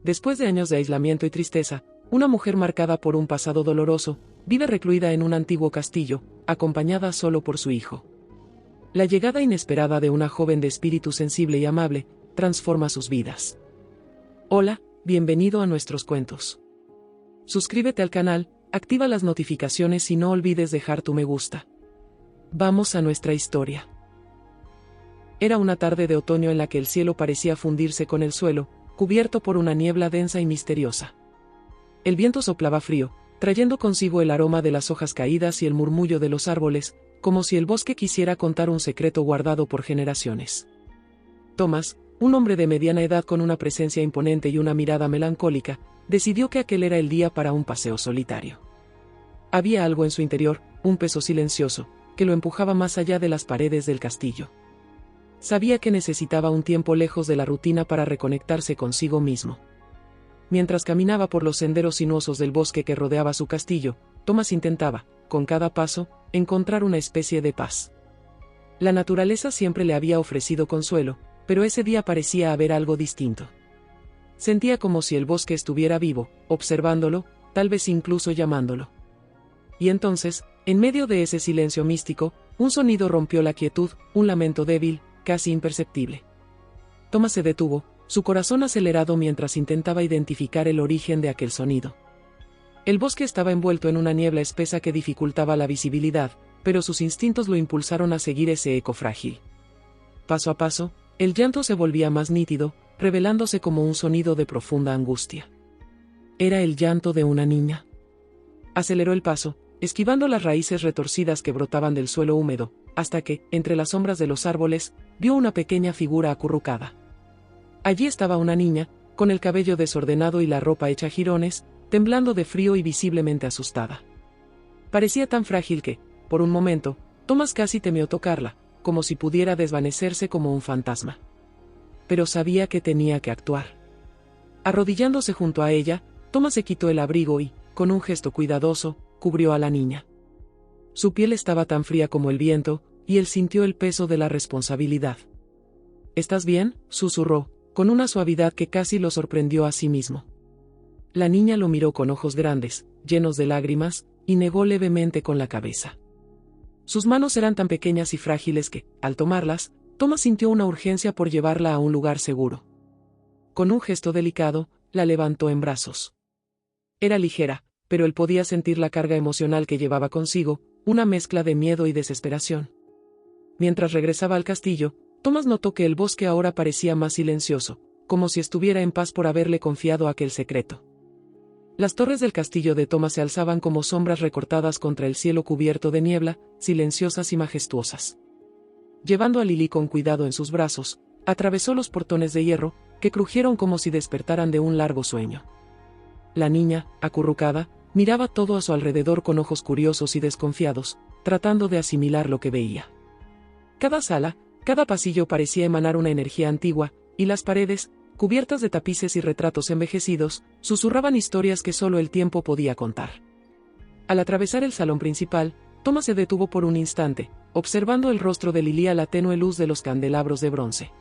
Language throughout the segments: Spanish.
después de años de aislamiento y tristeza, una mujer marcada por un pasado doloroso, vive recluida en un antiguo castillo, acompañada solo por su hijo. La llegada inesperada de una joven de espíritu sensible y amable, transforma sus vidas. Hola, bienvenido a nuestros cuentos. Suscríbete al canal, activa las notificaciones y no olvides dejar tu me gusta. Vamos a nuestra historia. Era una tarde de otoño en la que el cielo parecía fundirse con el suelo, cubierto por una niebla densa y misteriosa. El viento soplaba frío, trayendo consigo el aroma de las hojas caídas y el murmullo de los árboles, como si el bosque quisiera contar un secreto guardado por generaciones. Thomas, un hombre de mediana edad con una presencia imponente y una mirada melancólica, decidió que aquel era el día para un paseo solitario. Había algo en su interior, un peso silencioso, que lo empujaba más allá de las paredes del castillo. Sabía que necesitaba un tiempo lejos de la rutina para reconectarse consigo mismo. Mientras caminaba por los senderos sinuosos del bosque que rodeaba su castillo, Thomas intentaba, con cada paso, encontrar una especie de paz. La naturaleza siempre le había ofrecido consuelo, pero ese día parecía haber algo distinto. Sentía como si el bosque estuviera vivo, observándolo, tal vez incluso llamándolo. Y entonces, en medio de ese silencio místico, un sonido rompió la quietud, un lamento débil, casi imperceptible. Thomas se detuvo, su corazón acelerado mientras intentaba identificar el origen de aquel sonido. El bosque estaba envuelto en una niebla espesa que dificultaba la visibilidad, pero sus instintos lo impulsaron a seguir ese eco frágil. Paso a paso, el llanto se volvía más nítido, revelándose como un sonido de profunda angustia. Era el llanto de una niña. Aceleró el paso, esquivando las raíces retorcidas que brotaban del suelo húmedo, hasta que, entre las sombras de los árboles, vio una pequeña figura acurrucada. Allí estaba una niña, con el cabello desordenado y la ropa hecha jirones, temblando de frío y visiblemente asustada. Parecía tan frágil que, por un momento, Thomas casi temió tocarla, como si pudiera desvanecerse como un fantasma. Pero sabía que tenía que actuar. Arrodillándose junto a ella, Thomas se quitó el abrigo y, con un gesto cuidadoso, cubrió a la niña. Su piel estaba tan fría como el viento, y él sintió el peso de la responsabilidad. «¿Estás bien?», susurró, con una suavidad que casi lo sorprendió a sí mismo. La niña lo miró con ojos grandes, llenos de lágrimas, y negó levemente con la cabeza. Sus manos eran tan pequeñas y frágiles que, al tomarlas, Thomas sintió una urgencia por llevarla a un lugar seguro. Con un gesto delicado, la levantó en brazos. Era ligera, pero él podía sentir la carga emocional que llevaba consigo, una mezcla de miedo y desesperación. Mientras regresaba al castillo, Thomas notó que el bosque ahora parecía más silencioso, como si estuviera en paz por haberle confiado aquel secreto. Las torres del castillo de Thomas se alzaban como sombras recortadas contra el cielo cubierto de niebla, silenciosas y majestuosas. Llevando a Lily con cuidado en sus brazos, atravesó los portones de hierro, que crujieron como si despertaran de un largo sueño. La niña, acurrucada, miraba todo a su alrededor con ojos curiosos y desconfiados, tratando de asimilar lo que veía. Cada sala, cada pasillo parecía emanar una energía antigua, y las paredes, cubiertas de tapices y retratos envejecidos, susurraban historias que solo el tiempo podía contar. Al atravesar el salón principal, Thomas se detuvo por un instante, observando el rostro de Lily a la tenue luz de los candelabros de bronce.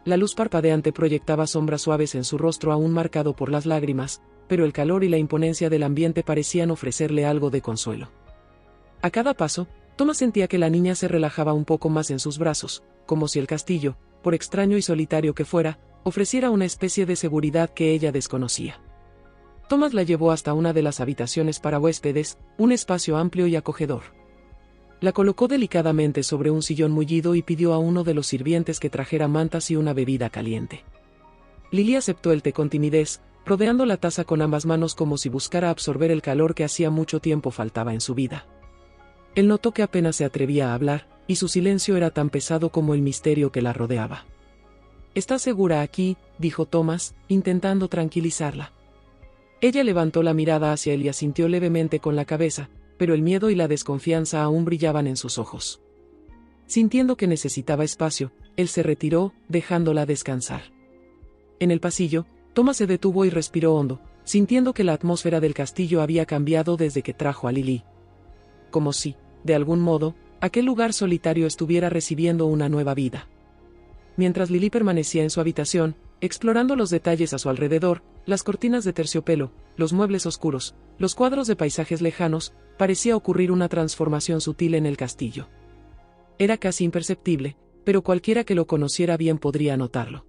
La luz parpadeante proyectaba sombras suaves en su rostro aún marcado por las lágrimas, pero el calor y la imponencia del ambiente parecían ofrecerle algo de consuelo. A cada paso, Thomas sentía que la niña se relajaba un poco más en sus brazos, como si el castillo, por extraño y solitario que fuera, ofreciera una especie de seguridad que ella desconocía. Thomas la llevó hasta una de las habitaciones para huéspedes, un espacio amplio y acogedor. La colocó delicadamente sobre un sillón mullido y pidió a uno de los sirvientes que trajera mantas y una bebida caliente. Lily aceptó el té con timidez, rodeando la taza con ambas manos como si buscara absorber el calor que hacía mucho tiempo faltaba en su vida. Él notó que apenas se atrevía a hablar, y su silencio era tan pesado como el misterio que la rodeaba. «¿Estás segura aquí?», dijo Thomas, intentando tranquilizarla. Ella levantó la mirada hacia él y asintió levemente con la cabeza, pero el miedo y la desconfianza aún brillaban en sus ojos. Sintiendo que necesitaba espacio, él se retiró, dejándola descansar. En el pasillo, Thomas se detuvo y respiró hondo, sintiendo que la atmósfera del castillo había cambiado desde que trajo a Lily. Como si, de algún modo, aquel lugar solitario estuviera recibiendo una nueva vida. Mientras Lily permanecía en su habitación, explorando los detalles a su alrededor, las cortinas de terciopelo, los muebles oscuros, los cuadros de paisajes lejanos, parecía ocurrir una transformación sutil en el castillo. Era casi imperceptible, pero cualquiera que lo conociera bien podría notarlo.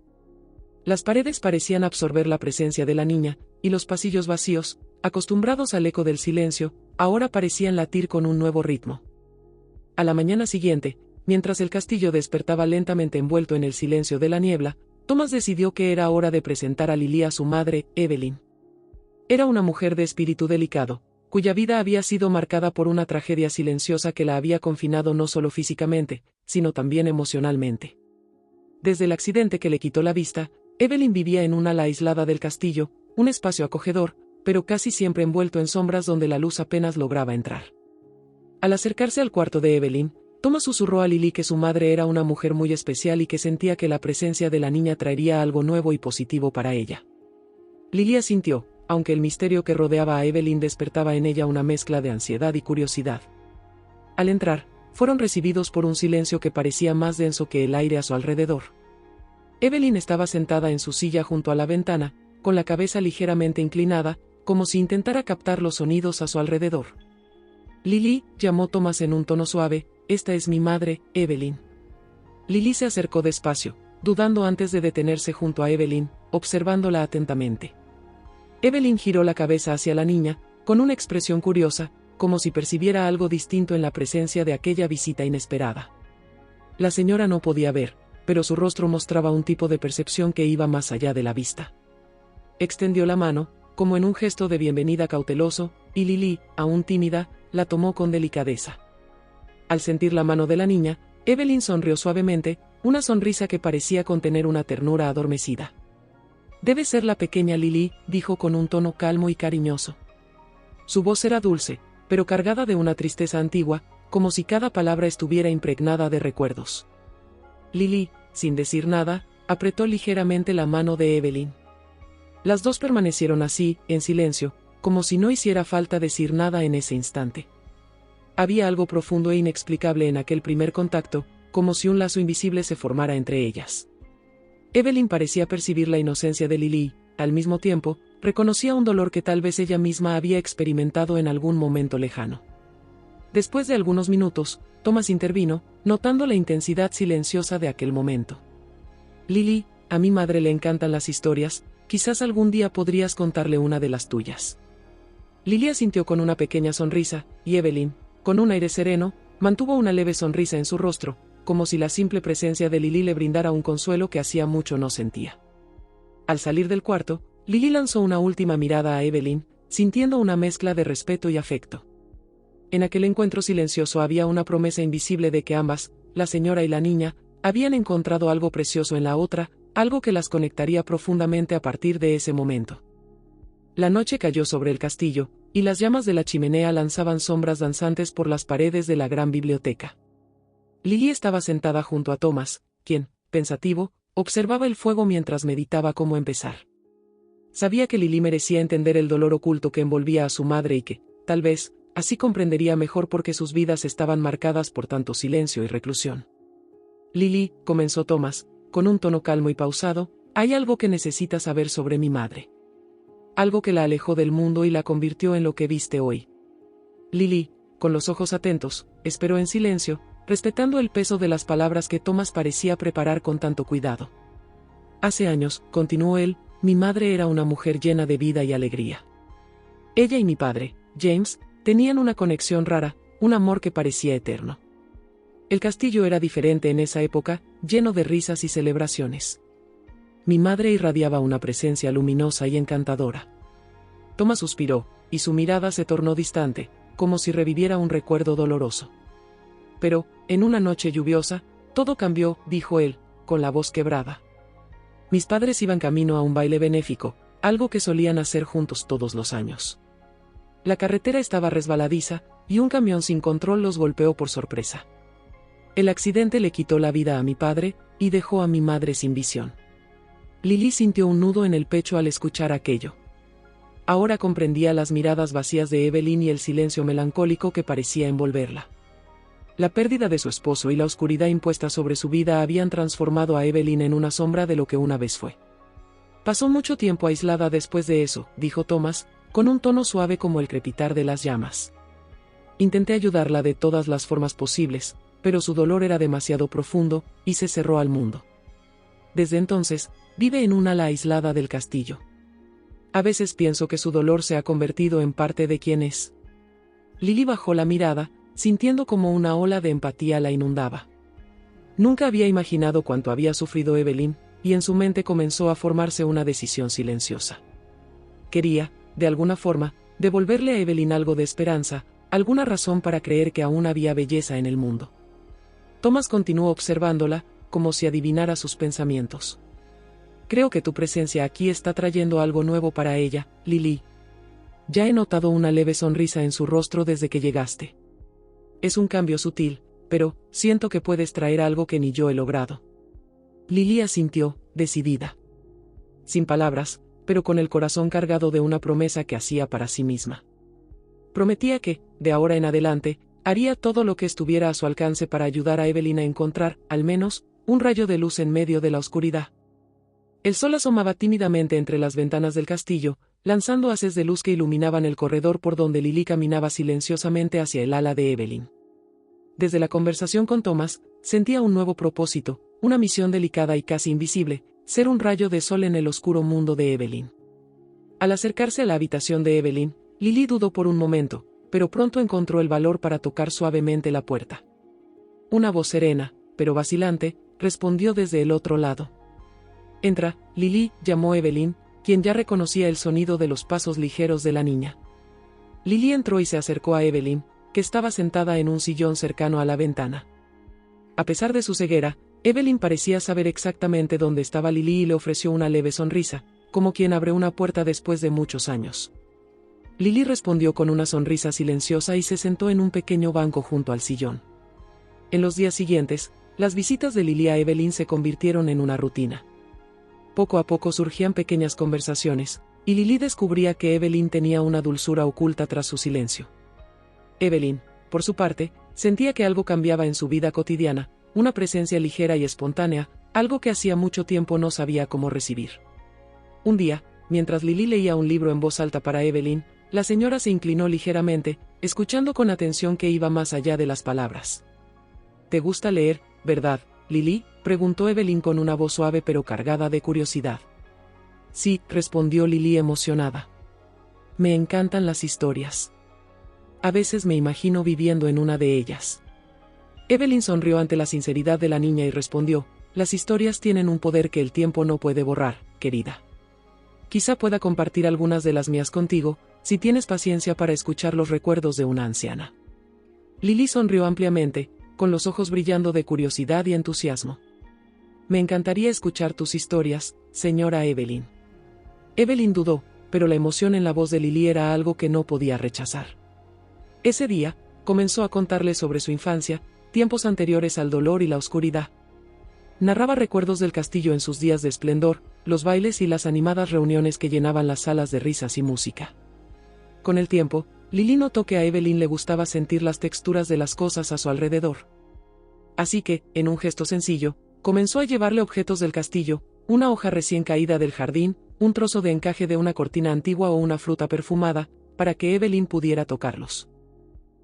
Las paredes parecían absorber la presencia de la niña, y los pasillos vacíos, acostumbrados al eco del silencio, ahora parecían latir con un nuevo ritmo. A la mañana siguiente, mientras el castillo despertaba lentamente envuelto en el silencio de la niebla, Thomas decidió que era hora de presentar a Lily a su madre, Evelyn. Era una mujer de espíritu delicado, cuya vida había sido marcada por una tragedia silenciosa que la había confinado no solo físicamente, sino también emocionalmente. Desde el accidente que le quitó la vista, Evelyn vivía en un ala aislada del castillo, un espacio acogedor, pero casi siempre envuelto en sombras donde la luz apenas lograba entrar. Al acercarse al cuarto de Evelyn, Thomas susurró a Lily que su madre era una mujer muy especial y que sentía que la presencia de la niña traería algo nuevo y positivo para ella. Lily asintió, aunque el misterio que rodeaba a Evelyn despertaba en ella una mezcla de ansiedad y curiosidad. Al entrar, fueron recibidos por un silencio que parecía más denso que el aire a su alrededor. Evelyn estaba sentada en su silla junto a la ventana, con la cabeza ligeramente inclinada, como si intentara captar los sonidos a su alrededor. Lily, llamó Thomas en un tono suave, esta es mi madre, Evelyn. Lily se acercó despacio, dudando antes de detenerse junto a Evelyn, observándola atentamente. Evelyn giró la cabeza hacia la niña, con una expresión curiosa, como si percibiera algo distinto en la presencia de aquella visita inesperada. La señora no podía ver, pero su rostro mostraba un tipo de percepción que iba más allá de la vista. Extendió la mano, como en un gesto de bienvenida cauteloso, y Lily, aún tímida, la tomó con delicadeza. Al sentir la mano de la niña, Evelyn sonrió suavemente, una sonrisa que parecía contener una ternura adormecida. Debe ser la pequeña Lily, dijo con un tono calmo y cariñoso. Su voz era dulce, pero cargada de una tristeza antigua, como si cada palabra estuviera impregnada de recuerdos. Lily, sin decir nada, apretó ligeramente la mano de Evelyn. Las dos permanecieron así, en silencio, como si no hiciera falta decir nada en ese instante. Había algo profundo e inexplicable en aquel primer contacto, como si un lazo invisible se formara entre ellas. Evelyn parecía percibir la inocencia de Lily, al mismo tiempo, reconocía un dolor que tal vez ella misma había experimentado en algún momento lejano. Después de algunos minutos, Thomas intervino, notando la intensidad silenciosa de aquel momento. Lily, a mi madre le encantan las historias, quizás algún día podrías contarle una de las tuyas. Lily asintió con una pequeña sonrisa, y Evelyn, con un aire sereno, mantuvo una leve sonrisa en su rostro, como si la simple presencia de Lily le brindara un consuelo que hacía mucho no sentía. Al salir del cuarto, Lily lanzó una última mirada a Evelyn, sintiendo una mezcla de respeto y afecto. En aquel encuentro silencioso había una promesa invisible de que ambas, la señora y la niña, habían encontrado algo precioso en la otra, algo que las conectaría profundamente a partir de ese momento. La noche cayó sobre el castillo, y las llamas de la chimenea lanzaban sombras danzantes por las paredes de la gran biblioteca. Lily estaba sentada junto a Thomas, quien, pensativo, observaba el fuego mientras meditaba cómo empezar. Sabía que Lily merecía entender el dolor oculto que envolvía a su madre y que, tal vez, así comprendería mejor por qué sus vidas estaban marcadas por tanto silencio y reclusión. Lily, comenzó Thomas, con un tono calmo y pausado, hay algo que necesitas saber sobre mi madre. Algo que la alejó del mundo y la convirtió en lo que viste hoy. Lily, con los ojos atentos, esperó en silencio, respetando el peso de las palabras que Thomas parecía preparar con tanto cuidado. Hace años, continuó él, mi madre era una mujer llena de vida y alegría. Ella y mi padre, James, tenían una conexión rara, un amor que parecía eterno. El castillo era diferente en esa época, lleno de risas y celebraciones. Mi madre irradiaba una presencia luminosa y encantadora. Thomas suspiró, y su mirada se tornó distante, como si reviviera un recuerdo doloroso. Pero, en una noche lluviosa, todo cambió, dijo él, con la voz quebrada. Mis padres iban camino a un baile benéfico, algo que solían hacer juntos todos los años. La carretera estaba resbaladiza, y un camión sin control los golpeó por sorpresa. El accidente le quitó la vida a mi padre, y dejó a mi madre sin visión. Lily sintió un nudo en el pecho al escuchar aquello. Ahora comprendía las miradas vacías de Evelyn y el silencio melancólico que parecía envolverla. La pérdida de su esposo y la oscuridad impuesta sobre su vida habían transformado a Evelyn en una sombra de lo que una vez fue. Pasó mucho tiempo aislada después de eso, dijo Thomas, con un tono suave como el crepitar de las llamas. Intenté ayudarla de todas las formas posibles, pero su dolor era demasiado profundo, y se cerró al mundo. Desde entonces, vive en un ala aislada del castillo. A veces pienso que su dolor se ha convertido en parte de quien es. Lily bajó la mirada, sintiendo como una ola de empatía la inundaba. Nunca había imaginado cuánto había sufrido Evelyn, y en su mente comenzó a formarse una decisión silenciosa. Quería, de alguna forma, devolverle a Evelyn algo de esperanza, alguna razón para creer que aún había belleza en el mundo. Thomas continuó observándola, como si adivinara sus pensamientos. Creo que tu presencia aquí está trayendo algo nuevo para ella, Lily. Ya he notado una leve sonrisa en su rostro desde que llegaste. Es un cambio sutil, pero siento que puedes traer algo que ni yo he logrado. Lily asintió, decidida. Sin palabras, pero con el corazón cargado de una promesa que hacía para sí misma. Prometía que, de ahora en adelante, haría todo lo que estuviera a su alcance para ayudar a Evelyn a encontrar, al menos, un rayo de luz en medio de la oscuridad. El sol asomaba tímidamente entre las ventanas del castillo, lanzando haces de luz que iluminaban el corredor por donde Lily caminaba silenciosamente hacia el ala de Evelyn. Desde la conversación con Thomas, sentía un nuevo propósito, una misión delicada y casi invisible, ser un rayo de sol en el oscuro mundo de Evelyn. Al acercarse a la habitación de Evelyn, Lily dudó por un momento, pero pronto encontró el valor para tocar suavemente la puerta. Una voz serena, pero vacilante, respondió desde el otro lado. «Entra, Lily», llamó Evelyn, quien ya reconocía el sonido de los pasos ligeros de la niña. Lily entró y se acercó a Evelyn, que estaba sentada en un sillón cercano a la ventana. A pesar de su ceguera, Evelyn parecía saber exactamente dónde estaba Lily y le ofreció una leve sonrisa, como quien abre una puerta después de muchos años. Lily respondió con una sonrisa silenciosa y se sentó en un pequeño banco junto al sillón. En los días siguientes, las visitas de Lily a Evelyn se convirtieron en una rutina. Poco a poco surgían pequeñas conversaciones, y Lily descubría que Evelyn tenía una dulzura oculta tras su silencio. Evelyn, por su parte, sentía que algo cambiaba en su vida cotidiana, una presencia ligera y espontánea, algo que hacía mucho tiempo no sabía cómo recibir. Un día, mientras Lily leía un libro en voz alta para Evelyn, la señora se inclinó ligeramente, escuchando con atención que iba más allá de las palabras. «¿Te gusta leer, verdad, Lily?», preguntó Evelyn con una voz suave pero cargada de curiosidad. «Sí», respondió Lily emocionada. «Me encantan las historias. A veces me imagino viviendo en una de ellas». Evelyn sonrió ante la sinceridad de la niña y respondió: «Las historias tienen un poder que el tiempo no puede borrar, querida. Quizá pueda compartir algunas de las mías contigo, si tienes paciencia para escuchar los recuerdos de una anciana». Lily sonrió ampliamente, con los ojos brillando de curiosidad y entusiasmo. «Me encantaría escuchar tus historias, señora Evelyn». Evelyn dudó, pero la emoción en la voz de Lily era algo que no podía rechazar. Ese día, comenzó a contarle sobre su infancia, tiempos anteriores al dolor y la oscuridad. Narraba recuerdos del castillo en sus días de esplendor, los bailes y las animadas reuniones que llenaban las salas de risas y música. Con el tiempo, Lily notó que a Evelyn le gustaba sentir las texturas de las cosas a su alrededor. Así que, en un gesto sencillo, comenzó a llevarle objetos del castillo, una hoja recién caída del jardín, un trozo de encaje de una cortina antigua o una fruta perfumada, para que Evelyn pudiera tocarlos.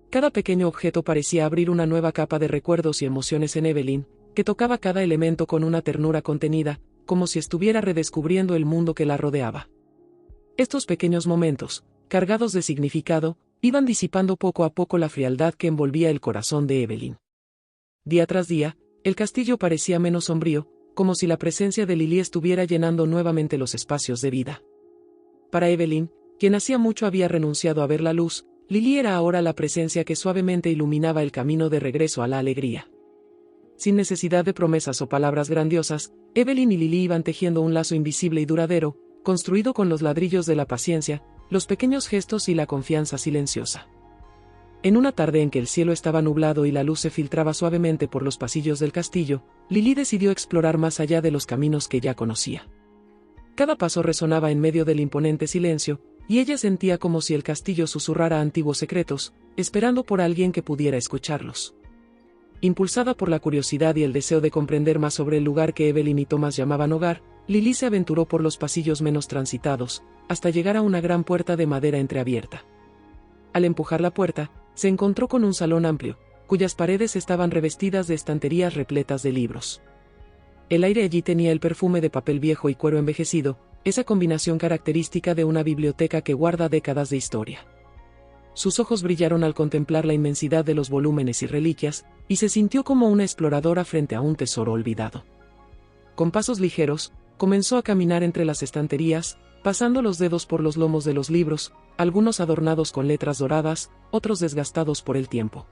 Cada pequeño objeto parecía abrir una nueva capa de recuerdos y emociones en Evelyn, que tocaba cada elemento con una ternura contenida, como si estuviera redescubriendo el mundo que la rodeaba. Estos pequeños momentos, cargados de significado, iban disipando poco a poco la frialdad que envolvía el corazón de Evelyn. Día tras día, el castillo parecía menos sombrío, como si la presencia de Lily estuviera llenando nuevamente los espacios de vida. Para Evelyn, quien hacía mucho había renunciado a ver la luz, Lily era ahora la presencia que suavemente iluminaba el camino de regreso a la alegría. Sin necesidad de promesas o palabras grandiosas, Evelyn y Lily iban tejiendo un lazo invisible y duradero, construido con los ladrillos de la paciencia, los pequeños gestos y la confianza silenciosa. En una tarde en que el cielo estaba nublado y la luz se filtraba suavemente por los pasillos del castillo, Lily decidió explorar más allá de los caminos que ya conocía. Cada paso resonaba en medio del imponente silencio, y ella sentía como si el castillo susurrara antiguos secretos, esperando por alguien que pudiera escucharlos. Impulsada por la curiosidad y el deseo de comprender más sobre el lugar que Evelyn y Thomas llamaban hogar, Lily se aventuró por los pasillos menos transitados, hasta llegar a una gran puerta de madera entreabierta. Al empujar la puerta, se encontró con un salón amplio, cuyas paredes estaban revestidas de estanterías repletas de libros. El aire allí tenía el perfume de papel viejo y cuero envejecido, esa combinación característica de una biblioteca que guarda décadas de historia. Sus ojos brillaron al contemplar la inmensidad de los volúmenes y reliquias, y se sintió como una exploradora frente a un tesoro olvidado. Con pasos ligeros, comenzó a caminar entre las estanterías, pasando los dedos por los lomos de los libros, algunos adornados con letras doradas, otros desgastados por el tiempo.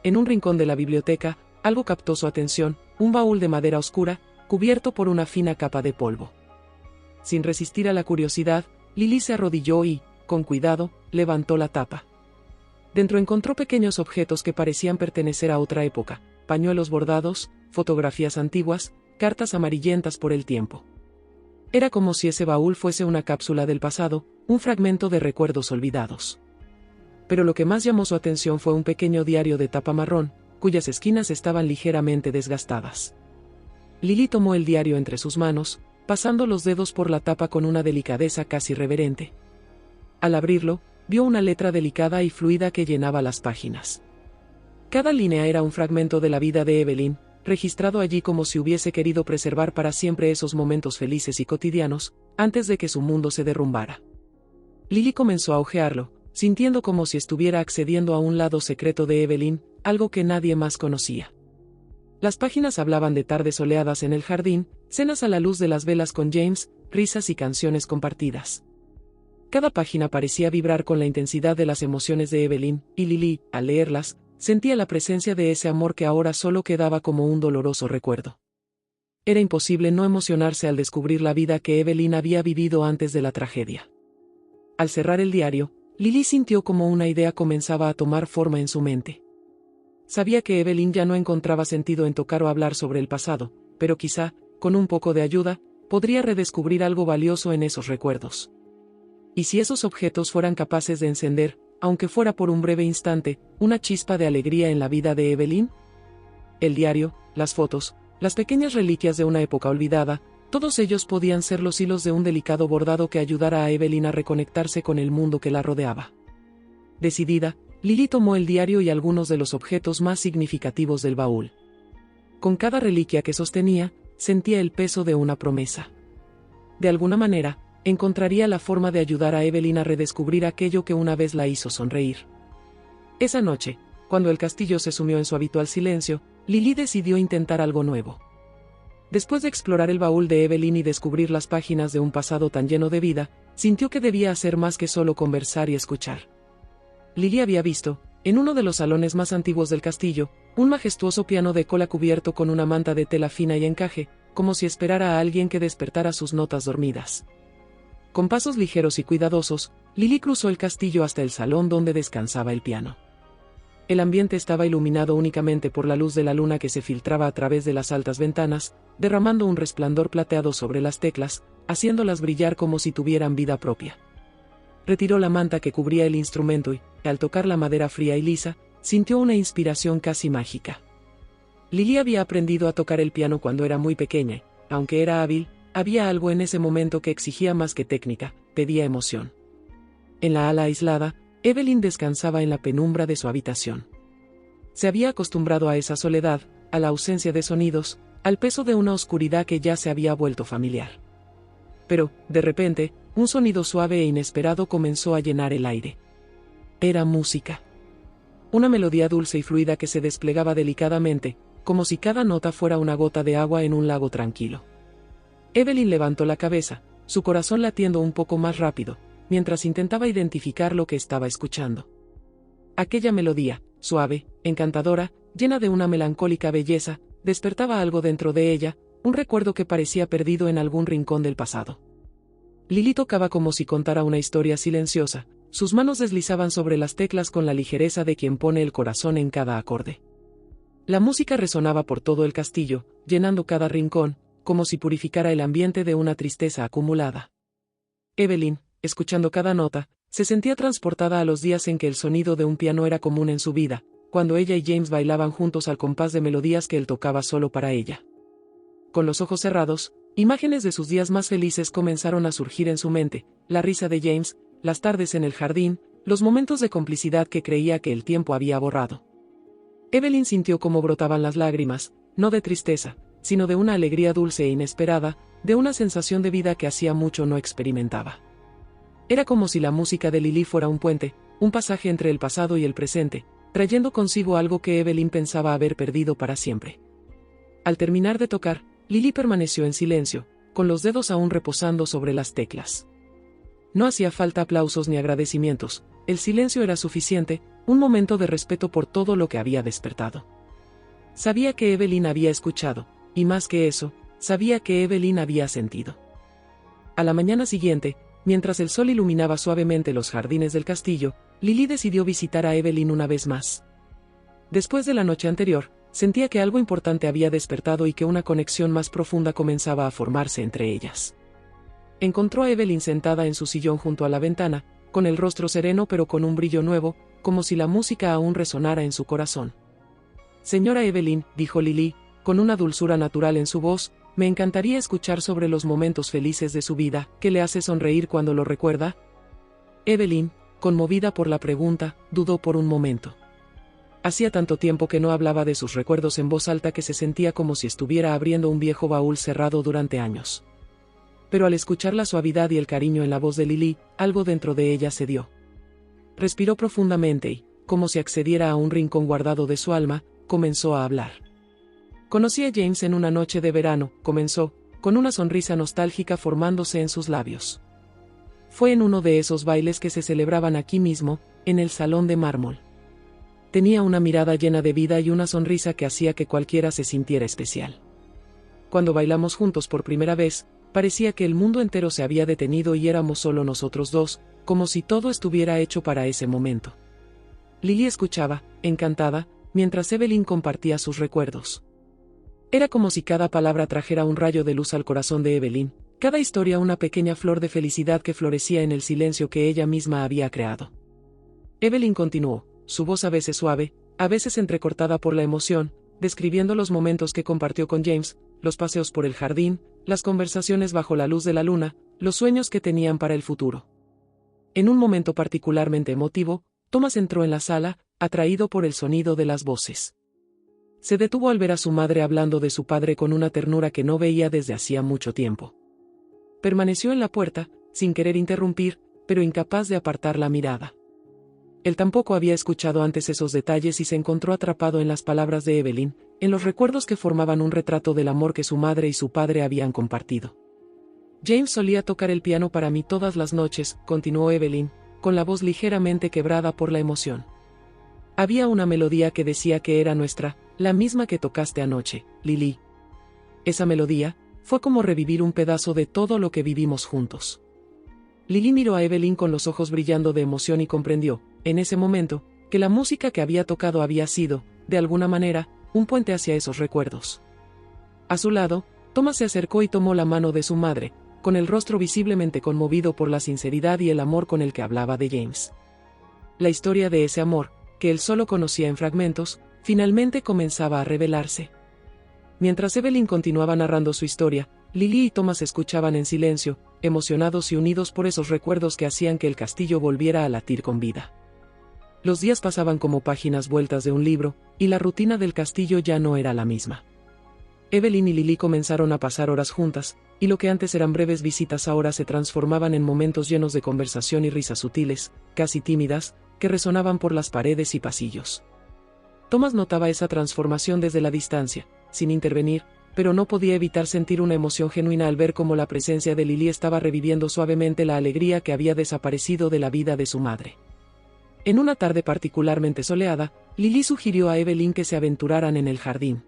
En un rincón de la biblioteca, algo captó su atención, un baúl de madera oscura, cubierto por una fina capa de polvo. Sin resistir a la curiosidad, Lily se arrodilló y, con cuidado, levantó la tapa. Dentro encontró pequeños objetos que parecían pertenecer a otra época, pañuelos bordados, fotografías antiguas, cartas amarillentas por el tiempo. Era como si ese baúl fuese una cápsula del pasado, un fragmento de recuerdos olvidados. Pero lo que más llamó su atención fue un pequeño diario de tapa marrón, cuyas esquinas estaban ligeramente desgastadas. Lily tomó el diario entre sus manos, pasando los dedos por la tapa con una delicadeza casi reverente. Al abrirlo, vio una letra delicada y fluida que llenaba las páginas. Cada línea era un fragmento de la vida de Evelyn, registrado allí como si hubiese querido preservar para siempre esos momentos felices y cotidianos, antes de que su mundo se derrumbara. Lily comenzó a hojearlo, sintiendo como si estuviera accediendo a un lado secreto de Evelyn, algo que nadie más conocía. Las páginas hablaban de tardes soleadas en el jardín, cenas a la luz de las velas con James, risas y canciones compartidas. Cada página parecía vibrar con la intensidad de las emociones de Evelyn, y Lily, al leerlas, sentía la presencia de ese amor que ahora solo quedaba como un doloroso recuerdo. Era imposible no emocionarse al descubrir la vida que Evelyn había vivido antes de la tragedia. Al cerrar el diario, Lily sintió como una idea comenzaba a tomar forma en su mente. Sabía que Evelyn ya no encontraba sentido en tocar o hablar sobre el pasado, pero quizá, con un poco de ayuda, podría redescubrir algo valioso en esos recuerdos. ¿Y si esos objetos fueran capaces de encender, aunque fuera por un breve instante, una chispa de alegría en la vida de Evelyn? El diario, las fotos, las pequeñas reliquias de una época olvidada, todos ellos podían ser los hilos de un delicado bordado que ayudara a Evelyn a reconectarse con el mundo que la rodeaba. Decidida, Lily tomó el diario y algunos de los objetos más significativos del baúl. Con cada reliquia que sostenía, sentía el peso de una promesa. De alguna manera, encontraría la forma de ayudar a Evelyn a redescubrir aquello que una vez la hizo sonreír. Esa noche, cuando el castillo se sumió en su habitual silencio, Lily decidió intentar algo nuevo. Después de explorar el baúl de Evelyn y descubrir las páginas de un pasado tan lleno de vida, sintió que debía hacer más que solo conversar y escuchar. Lily había visto, en uno de los salones más antiguos del castillo, un majestuoso piano de cola cubierto con una manta de tela fina y encaje, como si esperara a alguien que despertara sus notas dormidas. Con pasos ligeros y cuidadosos, Lily cruzó el castillo hasta el salón donde descansaba el piano. El ambiente estaba iluminado únicamente por la luz de la luna que se filtraba a través de las altas ventanas, derramando un resplandor plateado sobre las teclas, haciéndolas brillar como si tuvieran vida propia. Retiró la manta que cubría el instrumento y, al tocar la madera fría y lisa, sintió una inspiración casi mágica. Lily había aprendido a tocar el piano cuando era muy pequeña, y, aunque era hábil, había algo en ese momento que exigía más que técnica, pedía emoción. En la ala aislada, Evelyn descansaba en la penumbra de su habitación. Se había acostumbrado a esa soledad, a la ausencia de sonidos, al peso de una oscuridad que ya se había vuelto familiar. Pero, de repente, un sonido suave e inesperado comenzó a llenar el aire. Era música. Una melodía dulce y fluida que se desplegaba delicadamente, como si cada nota fuera una gota de agua en un lago tranquilo. Evelyn levantó la cabeza, su corazón latiendo un poco más rápido, mientras intentaba identificar lo que estaba escuchando. Aquella melodía, suave, encantadora, llena de una melancólica belleza, despertaba algo dentro de ella, un recuerdo que parecía perdido en algún rincón del pasado. Lily tocaba como si contara una historia silenciosa, sus manos deslizaban sobre las teclas con la ligereza de quien pone el corazón en cada acorde. La música resonaba por todo el castillo, llenando cada rincón, como si purificara el ambiente de una tristeza acumulada. Evelyn, escuchando cada nota, se sentía transportada a los días en que el sonido de un piano era común en su vida, cuando ella y James bailaban juntos al compás de melodías que él tocaba solo para ella. Con los ojos cerrados, Imágenes de sus días más felices comenzaron a surgir en su mente, la risa de James, las tardes en el jardín, los momentos de complicidad que creía que el tiempo había borrado. Evelyn sintió cómo brotaban las lágrimas, no de tristeza, sino de una alegría dulce e inesperada, de una sensación de vida que hacía mucho no experimentaba. Era como si la música de Lily fuera un puente, un pasaje entre el pasado y el presente, trayendo consigo algo que Evelyn pensaba haber perdido para siempre. Al terminar de tocar, Lily permaneció en silencio, con los dedos aún reposando sobre las teclas. No hacía falta aplausos ni agradecimientos, el silencio era suficiente, un momento de respeto por todo lo que había despertado. Sabía que Evelyn había escuchado, y más que eso, sabía que Evelyn había sentido. A la mañana siguiente, mientras el sol iluminaba suavemente los jardines del castillo, Lily decidió visitar a Evelyn una vez más. Después de la noche anterior, sentía que algo importante había despertado y que una conexión más profunda comenzaba a formarse entre ellas. Encontró a Evelyn sentada en su sillón junto a la ventana, con el rostro sereno pero con un brillo nuevo, como si la música aún resonara en su corazón. «Señora Evelyn», dijo Lily, con una dulzura natural en su voz, «me encantaría escuchar sobre los momentos felices de su vida, ¿qué le hace sonreír cuando lo recuerda?» Evelyn, conmovida por la pregunta, dudó por un momento. Hacía tanto tiempo que no hablaba de sus recuerdos en voz alta que se sentía como si estuviera abriendo un viejo baúl cerrado durante años. Pero al escuchar la suavidad y el cariño en la voz de Lily, algo dentro de ella cedió. Respiró profundamente y, como si accediera a un rincón guardado de su alma, comenzó a hablar. «Conocí a James en una noche de verano», comenzó, con una sonrisa nostálgica formándose en sus labios. «Fue en uno de esos bailes que se celebraban aquí mismo, en el salón de mármol. Tenía una mirada llena de vida y una sonrisa que hacía que cualquiera se sintiera especial. Cuando bailamos juntos por primera vez, parecía que el mundo entero se había detenido y éramos solo nosotros dos, como si todo estuviera hecho para ese momento». Lily escuchaba, encantada, mientras Evelyn compartía sus recuerdos. Era como si cada palabra trajera un rayo de luz al corazón de Evelyn, cada historia una pequeña flor de felicidad que florecía en el silencio que ella misma había creado. Evelyn continuó, su voz a veces suave, a veces entrecortada por la emoción, describiendo los momentos que compartió con James, los paseos por el jardín, las conversaciones bajo la luz de la luna, los sueños que tenían para el futuro. En un momento particularmente emotivo, Thomas entró en la sala, atraído por el sonido de las voces. Se detuvo al ver a su madre hablando de su padre con una ternura que no veía desde hacía mucho tiempo. Permaneció en la puerta, sin querer interrumpir, pero incapaz de apartar la mirada. Él tampoco había escuchado antes esos detalles y se encontró atrapado en las palabras de Evelyn, en los recuerdos que formaban un retrato del amor que su madre y su padre habían compartido. «James solía tocar el piano para mí todas las noches», continuó Evelyn, con la voz ligeramente quebrada por la emoción. «Había una melodía que decía que era nuestra, la misma que tocaste anoche, Lily. Esa melodía fue como revivir un pedazo de todo lo que vivimos juntos». Lily miró a Evelyn con los ojos brillando de emoción y comprendió, en ese momento, que la música que había tocado había sido, de alguna manera, un puente hacia esos recuerdos. A su lado, Thomas se acercó y tomó la mano de su madre, con el rostro visiblemente conmovido por la sinceridad y el amor con el que hablaba de James. La historia de ese amor, que él solo conocía en fragmentos, finalmente comenzaba a revelarse. Mientras Evelyn continuaba narrando su historia, Lily y Thomas escuchaban en silencio, emocionados y unidos por esos recuerdos que hacían que el castillo volviera a latir con vida. Los días pasaban como páginas vueltas de un libro, y la rutina del castillo ya no era la misma. Evelyn y Lily comenzaron a pasar horas juntas, y lo que antes eran breves visitas ahora se transformaban en momentos llenos de conversación y risas sutiles, casi tímidas, que resonaban por las paredes y pasillos. Thomas notaba esa transformación desde la distancia, sin intervenir, pero no podía evitar sentir una emoción genuina al ver cómo la presencia de Lily estaba reviviendo suavemente la alegría que había desaparecido de la vida de su madre. En una tarde particularmente soleada, Lily sugirió a Evelyn que se aventuraran en el jardín.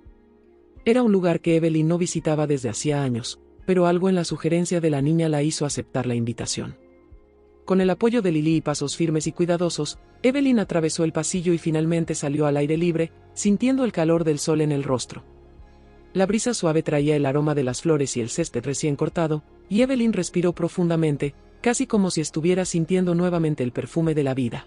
Era un lugar que Evelyn no visitaba desde hacía años, pero algo en la sugerencia de la niña la hizo aceptar la invitación. Con el apoyo de Lily y pasos firmes y cuidadosos, Evelyn atravesó el pasillo y finalmente salió al aire libre, sintiendo el calor del sol en el rostro. La brisa suave traía el aroma de las flores y el césped recién cortado, y Evelyn respiró profundamente, casi como si estuviera sintiendo nuevamente el perfume de la vida.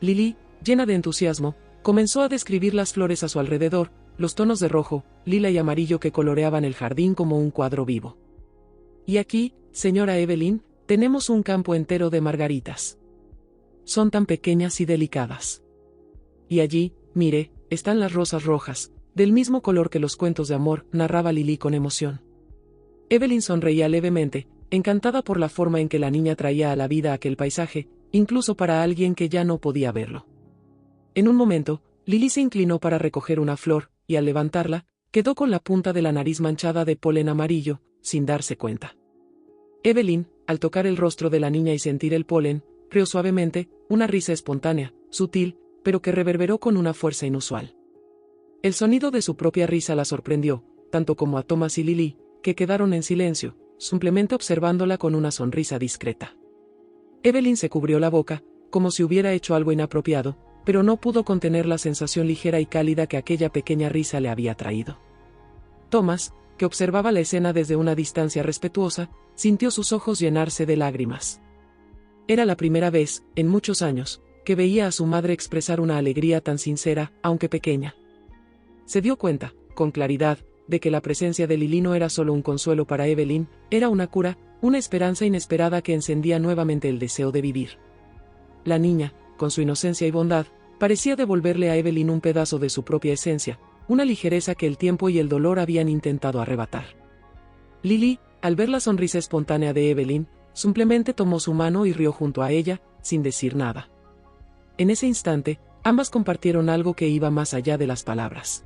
Lily, llena de entusiasmo, comenzó a describir las flores a su alrededor, los tonos de rojo, lila y amarillo que coloreaban el jardín como un cuadro vivo. Y aquí, señora Evelyn, tenemos un campo entero de margaritas. Son tan pequeñas y delicadas. Y allí, mire, están las rosas rojas, del mismo color que los cuentos de amor, narraba Lily con emoción. Evelyn sonreía levemente, encantada por la forma en que la niña traía a la vida aquel paisaje, incluso para alguien que ya no podía verlo. En un momento, Lily se inclinó para recoger una flor, y al levantarla, quedó con la punta de la nariz manchada de polen amarillo, sin darse cuenta. Evelyn, al tocar el rostro de la niña y sentir el polen, rió suavemente, una risa espontánea, sutil, pero que reverberó con una fuerza inusual. El sonido de su propia risa la sorprendió, tanto como a Thomas y Lily, que quedaron en silencio, simplemente observándola con una sonrisa discreta. Evelyn se cubrió la boca, como si hubiera hecho algo inapropiado, pero no pudo contener la sensación ligera y cálida que aquella pequeña risa le había traído. Thomas, que observaba la escena desde una distancia respetuosa, sintió sus ojos llenarse de lágrimas. Era la primera vez, en muchos años, que veía a su madre expresar una alegría tan sincera, aunque pequeña. Se dio cuenta, con claridad, de que la presencia de Lily no era solo un consuelo para Evelyn, era una cura, una esperanza inesperada que encendía nuevamente el deseo de vivir. La niña, con su inocencia y bondad, parecía devolverle a Evelyn un pedazo de su propia esencia, una ligereza que el tiempo y el dolor habían intentado arrebatar. Lily, al ver la sonrisa espontánea de Evelyn, simplemente tomó su mano y rió junto a ella, sin decir nada. En ese instante, ambas compartieron algo que iba más allá de las palabras.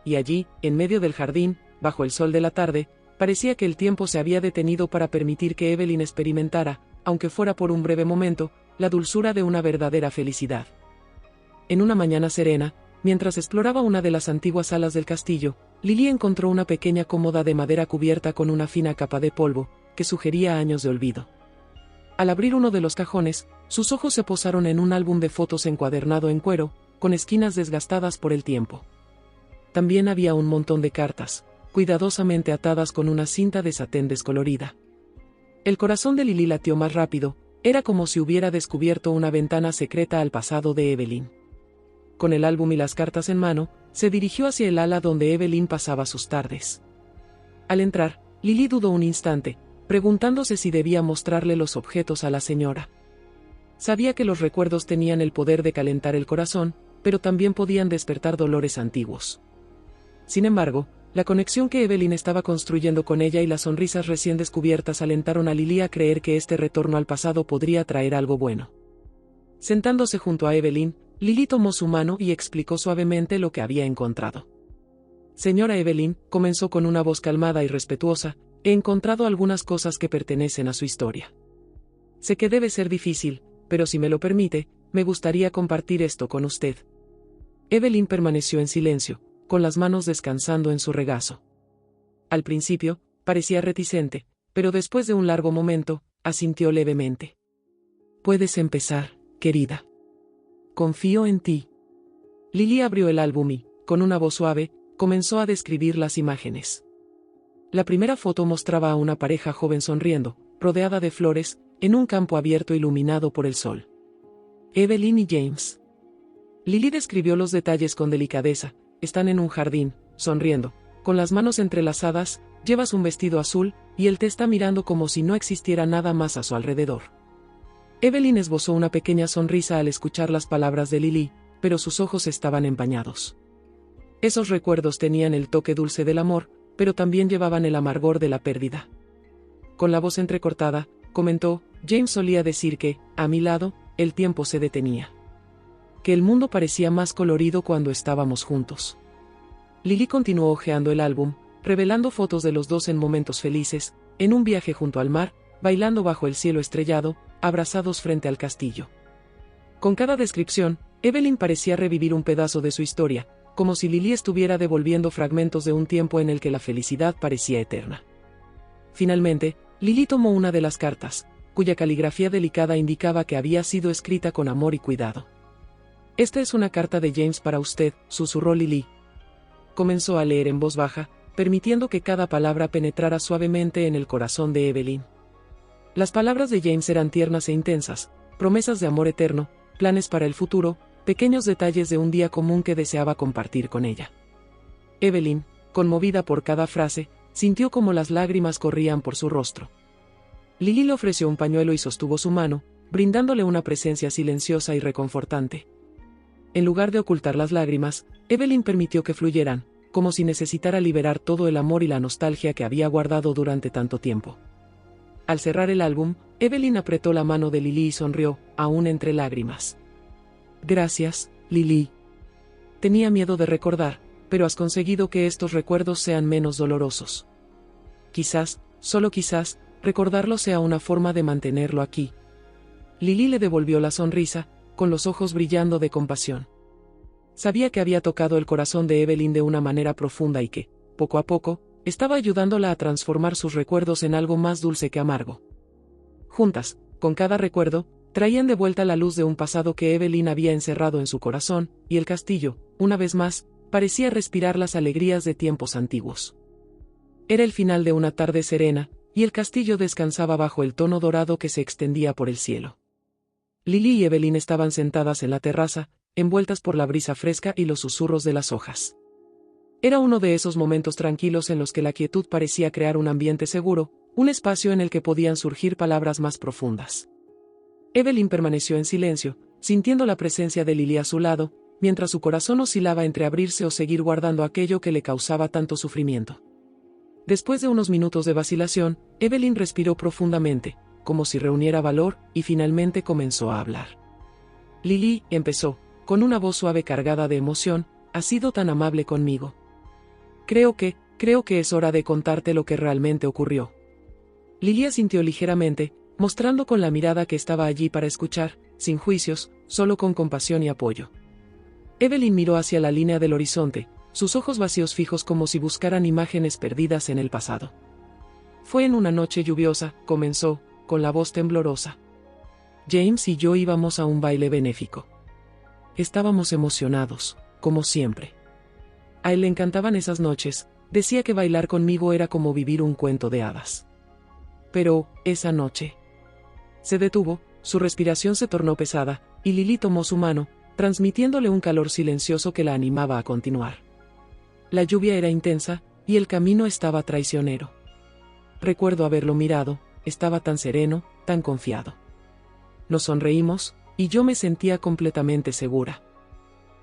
Y allí, en medio del jardín, bajo el sol de la tarde, parecía que el tiempo se había detenido para permitir que Evelyn experimentara, aunque fuera por un breve momento, la dulzura de una verdadera felicidad. En una mañana serena, mientras exploraba una de las antiguas salas del castillo, Lily encontró una pequeña cómoda de madera cubierta con una fina capa de polvo, que sugería años de olvido. Al abrir uno de los cajones, sus ojos se posaron en un álbum de fotos encuadernado en cuero, con esquinas desgastadas por el tiempo. También había un montón de cartas, cuidadosamente atadas con una cinta de satén descolorida. El corazón de Lily latió más rápido, era como si hubiera descubierto una ventana secreta al pasado de Evelyn. Con el álbum y las cartas en mano, se dirigió hacia el ala donde Evelyn pasaba sus tardes. Al entrar, Lily dudó un instante, preguntándose si debía mostrarle los objetos a la señora. Sabía que los recuerdos tenían el poder de calentar el corazón, pero también podían despertar dolores antiguos. Sin embargo, la conexión que Evelyn estaba construyendo con ella y las sonrisas recién descubiertas alentaron a Lily a creer que este retorno al pasado podría traer algo bueno. Sentándose junto a Evelyn, Lily tomó su mano y explicó suavemente lo que había encontrado. Señora Evelyn, comenzó con una voz calmada y respetuosa, he encontrado algunas cosas que pertenecen a su historia. Sé que debe ser difícil, pero si me lo permite, me gustaría compartir esto con usted. Evelyn permaneció en silencio, con las manos descansando en su regazo. Al principio, parecía reticente, pero después de un largo momento, asintió levemente. Puedes empezar, querida. Confío en ti. Lily abrió el álbum y, con una voz suave, comenzó a describir las imágenes. La primera foto mostraba a una pareja joven sonriendo, rodeada de flores, en un campo abierto iluminado por el sol. Evelyn y James. Lily describió los detalles con delicadeza. Están en un jardín, sonriendo, con las manos entrelazadas, llevas un vestido azul, y él te está mirando como si no existiera nada más a su alrededor. Evelyn esbozó una pequeña sonrisa al escuchar las palabras de Lily, pero sus ojos estaban empañados. Esos recuerdos tenían el toque dulce del amor, pero también llevaban el amargor de la pérdida. Con la voz entrecortada, comentó, James solía decir que, a mi lado, el tiempo se detenía. Que el mundo parecía más colorido cuando estábamos juntos. Lily continuó hojeando el álbum, revelando fotos de los dos en momentos felices, en un viaje junto al mar, bailando bajo el cielo estrellado, abrazados frente al castillo. Con cada descripción, Evelyn parecía revivir un pedazo de su historia, como si Lily estuviera devolviendo fragmentos de un tiempo en el que la felicidad parecía eterna. Finalmente, Lily tomó una de las cartas, cuya caligrafía delicada indicaba que había sido escrita con amor y cuidado. Esta es una carta de James para usted, susurró Lily. Comenzó a leer en voz baja, permitiendo que cada palabra penetrara suavemente en el corazón de Evelyn. Las palabras de James eran tiernas e intensas, promesas de amor eterno, planes para el futuro, pequeños detalles de un día común que deseaba compartir con ella. Evelyn, conmovida por cada frase, sintió como las lágrimas corrían por su rostro. Lily le ofreció un pañuelo y sostuvo su mano, brindándole una presencia silenciosa y reconfortante. En lugar de ocultar las lágrimas, Evelyn permitió que fluyeran, como si necesitara liberar todo el amor y la nostalgia que había guardado durante tanto tiempo. Al cerrar el álbum, Evelyn apretó la mano de Lily y sonrió, aún entre lágrimas. Gracias, Lily. Tenía miedo de recordar, pero has conseguido que estos recuerdos sean menos dolorosos. Quizás, solo quizás, recordarlo sea una forma de mantenerlo aquí. Lily le devolvió la sonrisa, con los ojos brillando de compasión. Sabía que había tocado el corazón de Evelyn de una manera profunda y que, poco a poco, estaba ayudándola a transformar sus recuerdos en algo más dulce que amargo. Juntas, con cada recuerdo, traían de vuelta la luz de un pasado que Evelyn había encerrado en su corazón, y el castillo, una vez más, parecía respirar las alegrías de tiempos antiguos. Era el final de una tarde serena, y el castillo descansaba bajo el tono dorado que se extendía por el cielo. Lily y Evelyn estaban sentadas en la terraza, envueltas por la brisa fresca y los susurros de las hojas. Era uno de esos momentos tranquilos en los que la quietud parecía crear un ambiente seguro, un espacio en el que podían surgir palabras más profundas. Evelyn permaneció en silencio, sintiendo la presencia de Lily a su lado, mientras su corazón oscilaba entre abrirse o seguir guardando aquello que le causaba tanto sufrimiento. Después de unos minutos de vacilación, Evelyn respiró profundamente, como si reuniera valor, y finalmente comenzó a hablar. Lily, empezó, con una voz suave cargada de emoción, has sido tan amable conmigo. Creo que es hora de contarte lo que realmente ocurrió. Lily asintió ligeramente, mostrando con la mirada que estaba allí para escuchar, sin juicios, solo con compasión y apoyo. Evelyn miró hacia la línea del horizonte, sus ojos vacíos fijos como si buscaran imágenes perdidas en el pasado. Fue en una noche lluviosa, comenzó, con la voz temblorosa. James y yo íbamos a un baile benéfico. Estábamos emocionados, como siempre. A él le encantaban esas noches, decía que bailar conmigo era como vivir un cuento de hadas. Pero, esa noche. Se detuvo, su respiración se tornó pesada, y Lily tomó su mano, transmitiéndole un calor silencioso que la animaba a continuar. La lluvia era intensa, y el camino estaba traicionero. Recuerdo haberlo mirado, estaba tan sereno, tan confiado. Nos sonreímos, y yo me sentía completamente segura.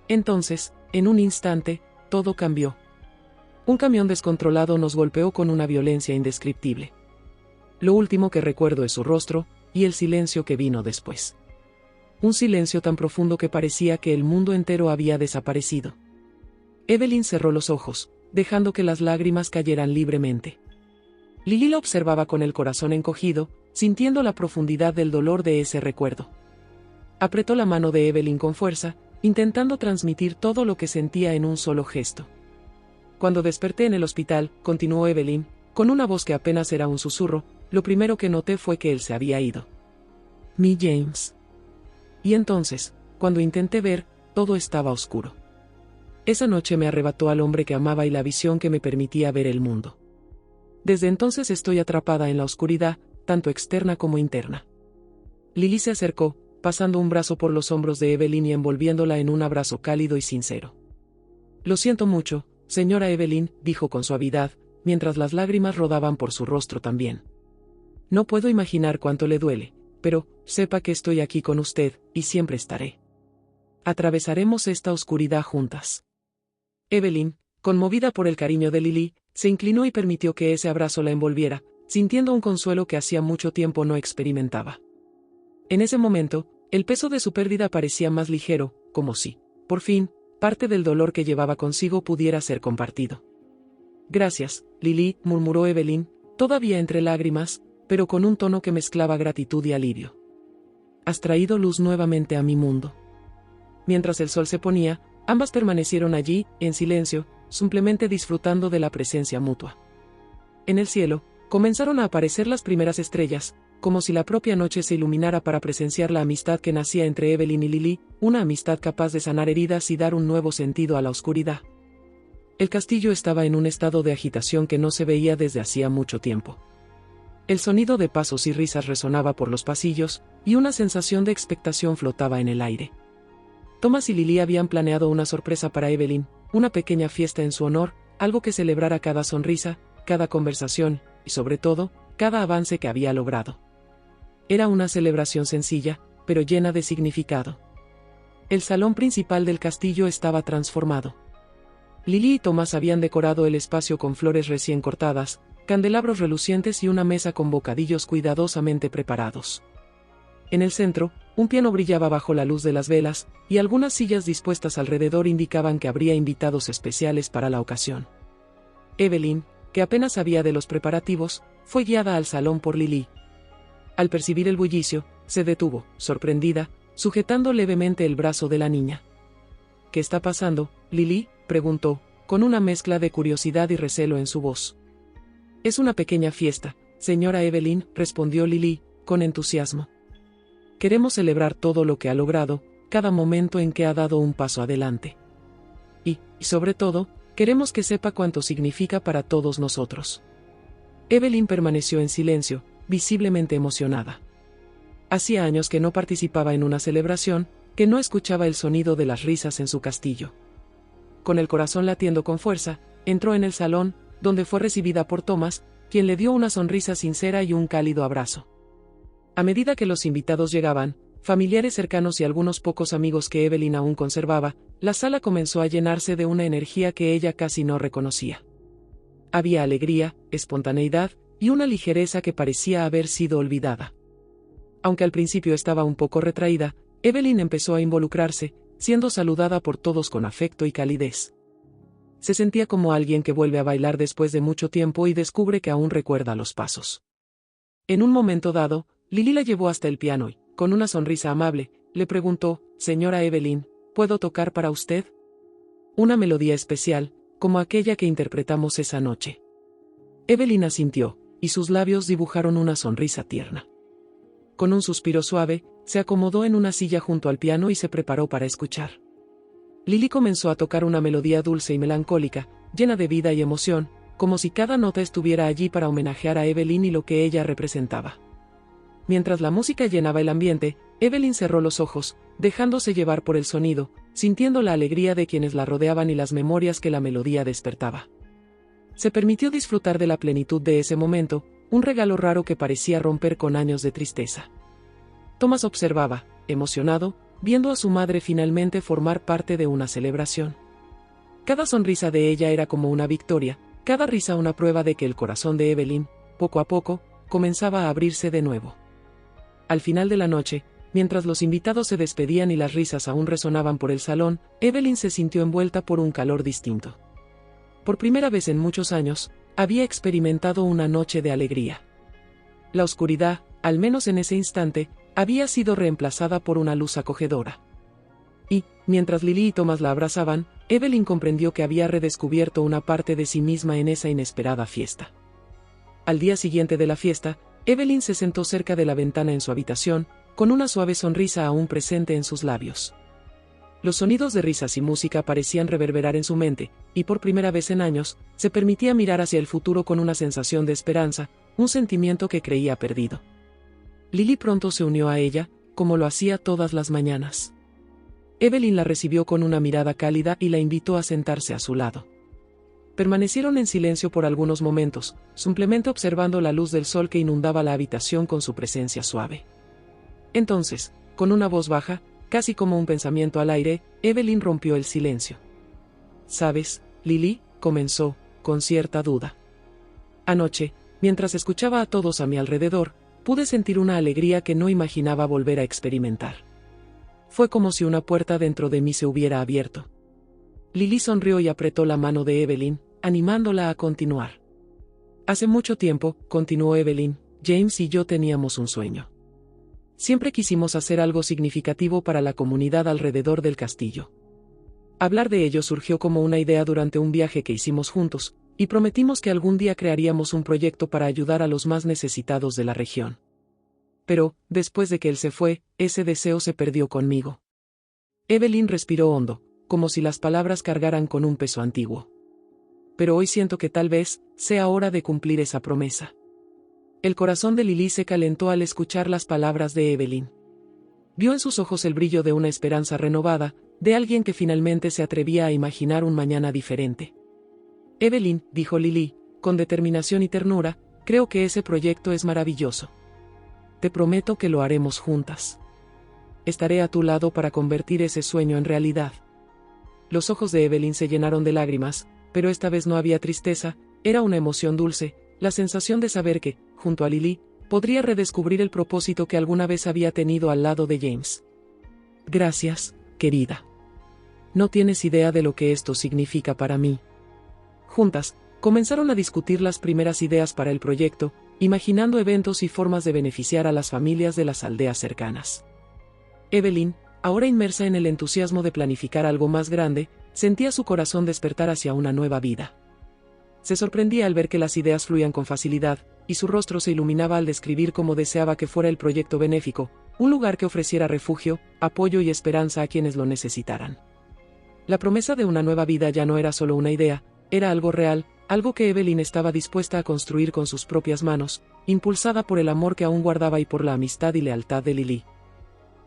Entonces, en un instante, todo cambió. Un camión descontrolado nos golpeó con una violencia indescriptible. Lo último que recuerdo es su rostro, y el silencio que vino después. Un silencio tan profundo que parecía que el mundo entero había desaparecido. Evelyn cerró los ojos, dejando que las lágrimas cayeran libremente. Lily la observaba con el corazón encogido, sintiendo la profundidad del dolor de ese recuerdo. Apretó la mano de Evelyn con fuerza, intentando transmitir todo lo que sentía en un solo gesto. Cuando desperté en el hospital, continuó Evelyn, con una voz que apenas era un susurro, lo primero que noté fue que él se había ido. Mi James. Y entonces, cuando intenté ver, todo estaba oscuro. Esa noche me arrebató al hombre que amaba y la visión que me permitía ver el mundo. Desde entonces estoy atrapada en la oscuridad, tanto externa como interna. Lily se acercó, pasando un brazo por los hombros de Evelyn y envolviéndola en un abrazo cálido y sincero. Lo siento mucho, señora Evelyn, dijo con suavidad, mientras las lágrimas rodaban por su rostro también. No puedo imaginar cuánto le duele, pero, sepa que estoy aquí con usted, y siempre estaré. Atravesaremos esta oscuridad juntas. Evelyn, conmovida por el cariño de Lily, se inclinó y permitió que ese abrazo la envolviera, sintiendo un consuelo que hacía mucho tiempo no experimentaba. En ese momento, el peso de su pérdida parecía más ligero, como si, por fin, parte del dolor que llevaba consigo pudiera ser compartido. Gracias, Lily, murmuró Evelyn, todavía entre lágrimas, pero con un tono que mezclaba gratitud y alivio. Has traído luz nuevamente a mi mundo. Mientras el sol se ponía, ambas permanecieron allí, en silencio, simplemente disfrutando de la presencia mutua. En el cielo, comenzaron a aparecer las primeras estrellas, como si la propia noche se iluminara para presenciar la amistad que nacía entre Evelyn y Lily, una amistad capaz de sanar heridas y dar un nuevo sentido a la oscuridad. El castillo estaba en un estado de agitación que no se veía desde hacía mucho tiempo. El sonido de pasos y risas resonaba por los pasillos, y una sensación de expectación flotaba en el aire. Thomas y Lily habían planeado una sorpresa para Evelyn, una pequeña fiesta en su honor, algo que celebrara cada sonrisa, cada conversación, y sobre todo, cada avance que había logrado. Era una celebración sencilla, pero llena de significado. El salón principal del castillo estaba transformado. Lily y Thomas habían decorado el espacio con flores recién cortadas, candelabros relucientes y una mesa con bocadillos cuidadosamente preparados. En el centro, un piano brillaba bajo la luz de las velas, y algunas sillas dispuestas alrededor indicaban que habría invitados especiales para la ocasión. Evelyn, que apenas sabía de los preparativos, fue guiada al salón por Lily. Al percibir el bullicio, se detuvo, sorprendida, sujetando levemente el brazo de la niña. «¿Qué está pasando, Lily?», preguntó, con una mezcla de curiosidad y recelo en su voz. «Es una pequeña fiesta, señora Evelyn», respondió Lily, con entusiasmo. «Queremos celebrar todo lo que ha logrado, cada momento en que ha dado un paso adelante. Y sobre todo, queremos que sepa cuánto significa para todos nosotros». Evelyn permaneció en silencio, visiblemente emocionada. Hacía años que no participaba en una celebración, que no escuchaba el sonido de las risas en su castillo. Con el corazón latiendo con fuerza, entró en el salón, donde fue recibida por Thomas, quien le dio una sonrisa sincera y un cálido abrazo. A medida que los invitados llegaban, familiares cercanos y algunos pocos amigos que Evelyn aún conservaba, la sala comenzó a llenarse de una energía que ella casi no reconocía. Había alegría, espontaneidad, y una ligereza que parecía haber sido olvidada. Aunque al principio estaba un poco retraída, Evelyn empezó a involucrarse, siendo saludada por todos con afecto y calidez. Se sentía como alguien que vuelve a bailar después de mucho tiempo y descubre que aún recuerda los pasos. En un momento dado, Lily la llevó hasta el piano y, con una sonrisa amable, le preguntó: «Señora Evelyn, ¿puedo tocar para usted?». Una melodía especial, como aquella que interpretamos esa noche. Evelyn asintió, y sus labios dibujaron una sonrisa tierna. Con un suspiro suave, se acomodó en una silla junto al piano y se preparó para escuchar. Lily comenzó a tocar una melodía dulce y melancólica, llena de vida y emoción, como si cada nota estuviera allí para homenajear a Evelyn y lo que ella representaba. Mientras la música llenaba el ambiente, Evelyn cerró los ojos, dejándose llevar por el sonido, sintiendo la alegría de quienes la rodeaban y las memorias que la melodía despertaba. Se permitió disfrutar de la plenitud de ese momento, un regalo raro que parecía romper con años de tristeza. Thomas observaba, emocionado, viendo a su madre finalmente formar parte de una celebración. Cada sonrisa de ella era como una victoria, cada risa una prueba de que el corazón de Evelyn, poco a poco, comenzaba a abrirse de nuevo. Al final de la noche, mientras los invitados se despedían y las risas aún resonaban por el salón, Evelyn se sintió envuelta por un calor distinto. Por primera vez en muchos años, había experimentado una noche de alegría. La oscuridad, al menos en ese instante, había sido reemplazada por una luz acogedora. Y, mientras Lily y Thomas la abrazaban, Evelyn comprendió que había redescubierto una parte de sí misma en esa inesperada fiesta. Al día siguiente de la fiesta, Evelyn se sentó cerca de la ventana en su habitación, con una suave sonrisa aún presente en sus labios. Los sonidos de risas y música parecían reverberar en su mente, y por primera vez en años, se permitía mirar hacia el futuro con una sensación de esperanza, un sentimiento que creía perdido. Lily pronto se unió a ella, como lo hacía todas las mañanas. Evelyn la recibió con una mirada cálida y la invitó a sentarse a su lado. Permanecieron en silencio por algunos momentos, simplemente observando la luz del sol que inundaba la habitación con su presencia suave. Entonces, con una voz baja, casi como un pensamiento al aire, Evelyn rompió el silencio. «¿Sabes, Lily?», comenzó, con cierta duda. «Anoche, mientras escuchaba a todos a mi alrededor, pude sentir una alegría que no imaginaba volver a experimentar. Fue como si una puerta dentro de mí se hubiera abierto». Lily sonrió y apretó la mano de Evelyn, animándola a continuar. «Hace mucho tiempo», continuó Evelyn, «James y yo teníamos un sueño. Siempre quisimos hacer algo significativo para la comunidad alrededor del castillo. Hablar de ello surgió como una idea durante un viaje que hicimos juntos, y prometimos que algún día crearíamos un proyecto para ayudar a los más necesitados de la región. Pero, después de que él se fue, ese deseo se perdió conmigo». Evelyn respiró hondo, como si las palabras cargaran con un peso antiguo. «Pero hoy siento que tal vez sea hora de cumplir esa promesa». El corazón de Lily se calentó al escuchar las palabras de Evelyn. Vio en sus ojos el brillo de una esperanza renovada, de alguien que finalmente se atrevía a imaginar un mañana diferente. Evelyn, dijo Lily, con determinación y ternura, creo que ese proyecto es maravilloso. Te prometo que lo haremos juntas. Estaré a tu lado para convertir ese sueño en realidad. Los ojos de Evelyn se llenaron de lágrimas, pero esta vez no había tristeza, era una emoción dulce, la sensación de saber que, junto a Lily, podría redescubrir el propósito que alguna vez había tenido al lado de James. Gracias, querida. No tienes idea de lo que esto significa para mí. Juntas, comenzaron a discutir las primeras ideas para el proyecto, imaginando eventos y formas de beneficiar a las familias de las aldeas cercanas. Evelyn, ahora inmersa en el entusiasmo de planificar algo más grande, sentía su corazón despertar hacia una nueva vida. Se sorprendía al ver que las ideas fluían con facilidad, y su rostro se iluminaba al describir cómo deseaba que fuera el proyecto benéfico, un lugar que ofreciera refugio, apoyo y esperanza a quienes lo necesitaran. La promesa de una nueva vida ya no era solo una idea, era algo real, algo que Evelyn estaba dispuesta a construir con sus propias manos, impulsada por el amor que aún guardaba y por la amistad y lealtad de Lily.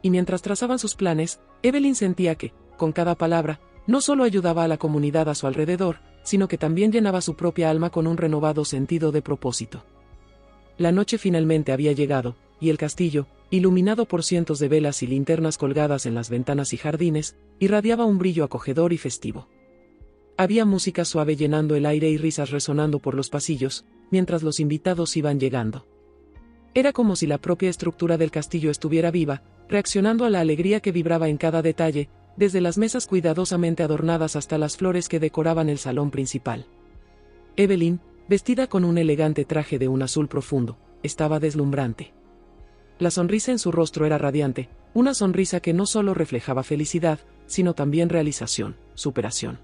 Y mientras trazaban sus planes, Evelyn sentía que, con cada palabra, no solo ayudaba a la comunidad a su alrededor, sino que también llenaba su propia alma con un renovado sentido de propósito. La noche finalmente había llegado, y el castillo, iluminado por cientos de velas y linternas colgadas en las ventanas y jardines, irradiaba un brillo acogedor y festivo. Había música suave llenando el aire y risas resonando por los pasillos, mientras los invitados iban llegando. Era como si la propia estructura del castillo estuviera viva, reaccionando a la alegría que vibraba en cada detalle, desde las mesas cuidadosamente adornadas hasta las flores que decoraban el salón principal. Evelyn, vestida con un elegante traje de un azul profundo, estaba deslumbrante. La sonrisa en su rostro era radiante, una sonrisa que no solo reflejaba felicidad, sino también realización, superación.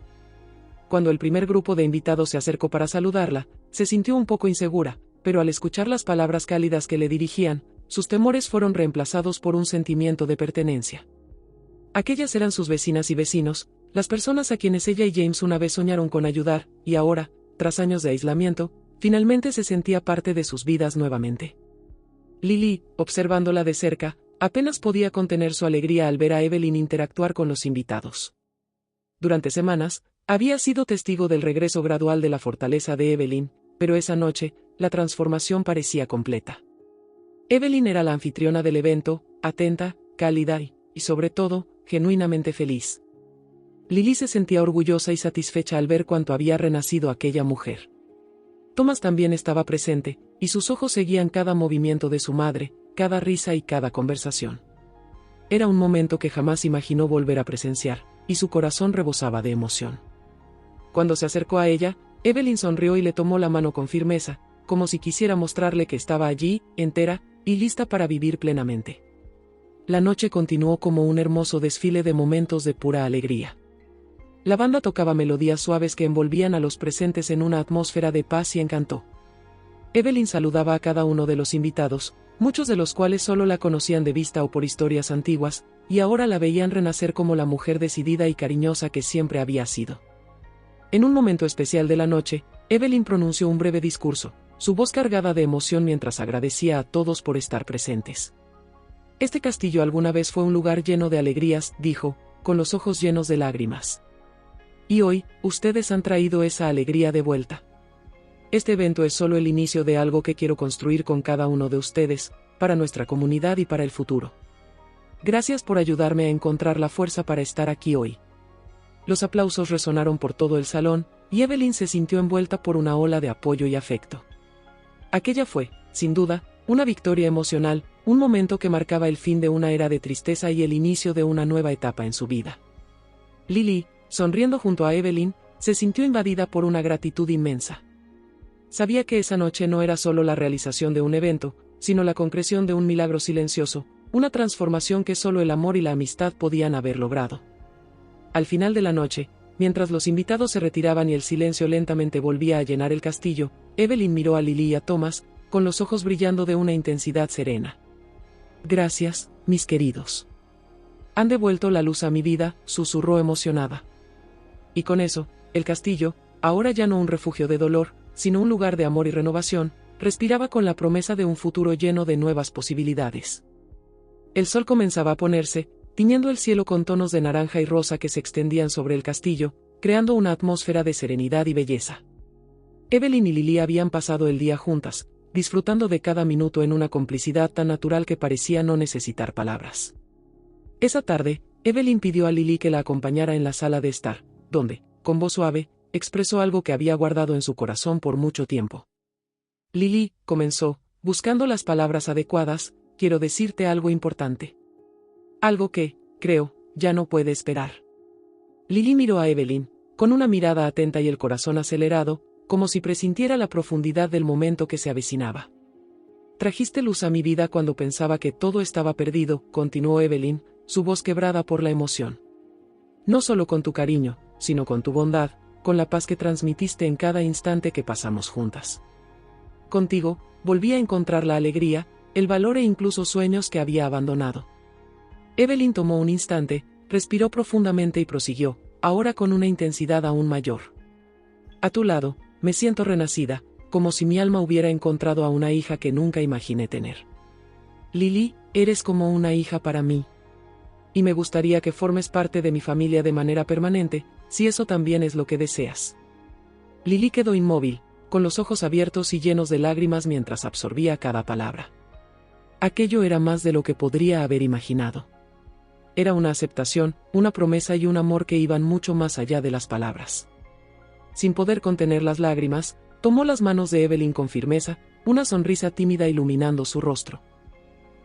Cuando el primer grupo de invitados se acercó para saludarla, se sintió un poco insegura, pero al escuchar las palabras cálidas que le dirigían, sus temores fueron reemplazados por un sentimiento de pertenencia. Aquellas eran sus vecinas y vecinos, las personas a quienes ella y James una vez soñaron con ayudar, y ahora, tras años de aislamiento, finalmente se sentía parte de sus vidas nuevamente. Lily, observándola de cerca, apenas podía contener su alegría al ver a Evelyn interactuar con los invitados. Durante semanas, había sido testigo del regreso gradual de la fortaleza de Evelyn, pero esa noche, la transformación parecía completa. Evelyn era la anfitriona del evento, atenta, cálida y sobre todo, genuinamente feliz. Lily se sentía orgullosa y satisfecha al ver cuánto había renacido aquella mujer. Thomas también estaba presente, y sus ojos seguían cada movimiento de su madre, cada risa y cada conversación. Era un momento que jamás imaginó volver a presenciar, y su corazón rebosaba de emoción. Cuando se acercó a ella, Evelyn sonrió y le tomó la mano con firmeza, como si quisiera mostrarle que estaba allí, entera, y lista para vivir plenamente. La noche continuó como un hermoso desfile de momentos de pura alegría. La banda tocaba melodías suaves que envolvían a los presentes en una atmósfera de paz y encanto. Evelyn saludaba a cada uno de los invitados, muchos de los cuales solo la conocían de vista o por historias antiguas, y ahora la veían renacer como la mujer decidida y cariñosa que siempre había sido. En un momento especial de la noche, Evelyn pronunció un breve discurso, su voz cargada de emoción mientras agradecía a todos por estar presentes. Este castillo alguna vez fue un lugar lleno de alegrías, dijo, con los ojos llenos de lágrimas. Y hoy, ustedes han traído esa alegría de vuelta. Este evento es solo el inicio de algo que quiero construir con cada uno de ustedes, para nuestra comunidad y para el futuro. Gracias por ayudarme a encontrar la fuerza para estar aquí hoy. Los aplausos resonaron por todo el salón, y Evelyn se sintió envuelta por una ola de apoyo y afecto. Aquella fue, sin duda, una victoria emocional, un momento que marcaba el fin de una era de tristeza y el inicio de una nueva etapa en su vida. Lily, sonriendo junto a Evelyn, se sintió invadida por una gratitud inmensa. Sabía que esa noche no era solo la realización de un evento, sino la concreción de un milagro silencioso, una transformación que solo el amor y la amistad podían haber logrado. Al final de la noche, mientras los invitados se retiraban y el silencio lentamente volvía a llenar el castillo, Evelyn miró a Lily y a Thomas, con los ojos brillando de una intensidad serena. Gracias, mis queridos. Han devuelto la luz a mi vida, susurró emocionada. Y con eso, el castillo, ahora ya no un refugio de dolor, sino un lugar de amor y renovación, respiraba con la promesa de un futuro lleno de nuevas posibilidades. El sol comenzaba a ponerse, tiñendo el cielo con tonos de naranja y rosa que se extendían sobre el castillo, creando una atmósfera de serenidad y belleza. Evelyn y Lily habían pasado el día juntas, disfrutando de cada minuto en una complicidad tan natural que parecía no necesitar palabras. Esa tarde, Evelyn pidió a Lily que la acompañara en la sala de estar, donde, con voz suave, expresó algo que había guardado en su corazón por mucho tiempo. Lily, comenzó, buscando las palabras adecuadas, quiero decirte algo importante. Algo que, creo, ya no puede esperar. Lily miró a Evelyn, con una mirada atenta y el corazón acelerado, como si presintiera la profundidad del momento que se avecinaba. Trajiste luz a mi vida cuando pensaba que todo estaba perdido, continuó Evelyn, su voz quebrada por la emoción. No solo con tu cariño, sino con tu bondad, con la paz que transmitiste en cada instante que pasamos juntas. Contigo, volví a encontrar la alegría, el valor e incluso sueños que había abandonado. Evelyn tomó un instante, respiró profundamente y prosiguió, ahora con una intensidad aún mayor. A tu lado, me siento renacida, como si mi alma hubiera encontrado a una hija que nunca imaginé tener. Lily, eres como una hija para mí. Y me gustaría que formes parte de mi familia de manera permanente, si eso también es lo que deseas. Lily quedó inmóvil, con los ojos abiertos y llenos de lágrimas mientras absorbía cada palabra. Aquello era más de lo que podría haber imaginado. Era una aceptación, una promesa y un amor que iban mucho más allá de las palabras. Sin poder contener las lágrimas, tomó las manos de Evelyn con firmeza, una sonrisa tímida iluminando su rostro.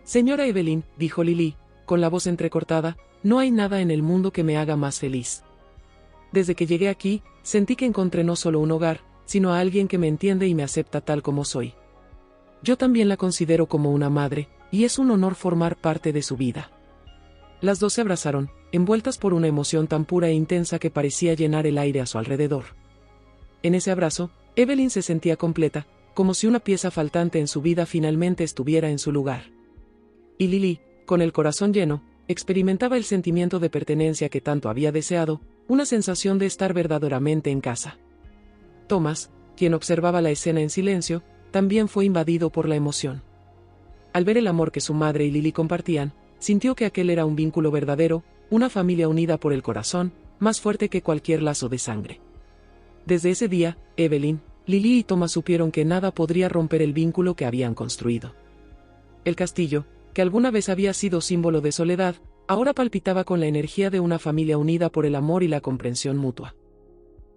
Señora Evelyn, dijo Lily, con la voz entrecortada, no hay nada en el mundo que me haga más feliz. Desde que llegué aquí, sentí que encontré no solo un hogar, sino a alguien que me entiende y me acepta tal como soy. Yo también la considero como una madre, y es un honor formar parte de su vida. Las dos se abrazaron, envueltas por una emoción tan pura e intensa que parecía llenar el aire a su alrededor. En ese abrazo, Evelyn se sentía completa, como si una pieza faltante en su vida finalmente estuviera en su lugar. Y Lily, con el corazón lleno, experimentaba el sentimiento de pertenencia que tanto había deseado, una sensación de estar verdaderamente en casa. Thomas, quien observaba la escena en silencio, también fue invadido por la emoción. Al ver el amor que su madre y Lily compartían, sintió que aquel era un vínculo verdadero, una familia unida por el corazón, más fuerte que cualquier lazo de sangre. Desde ese día, Evelyn, Lily y Thomas supieron que nada podría romper el vínculo que habían construido. El castillo, que alguna vez había sido símbolo de soledad, ahora palpitaba con la energía de una familia unida por el amor y la comprensión mutua.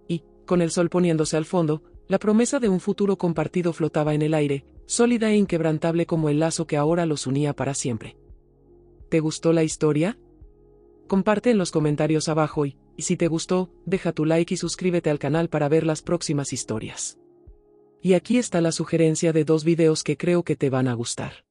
Y, con el sol poniéndose al fondo, la promesa de un futuro compartido flotaba en el aire, sólida e inquebrantable como el lazo que ahora los unía para siempre. ¿Te gustó la historia? Comparte en los comentarios abajo y si te gustó, deja tu like y suscríbete al canal para ver las próximas historias. Y aquí está la sugerencia de 2 videos que creo que te van a gustar.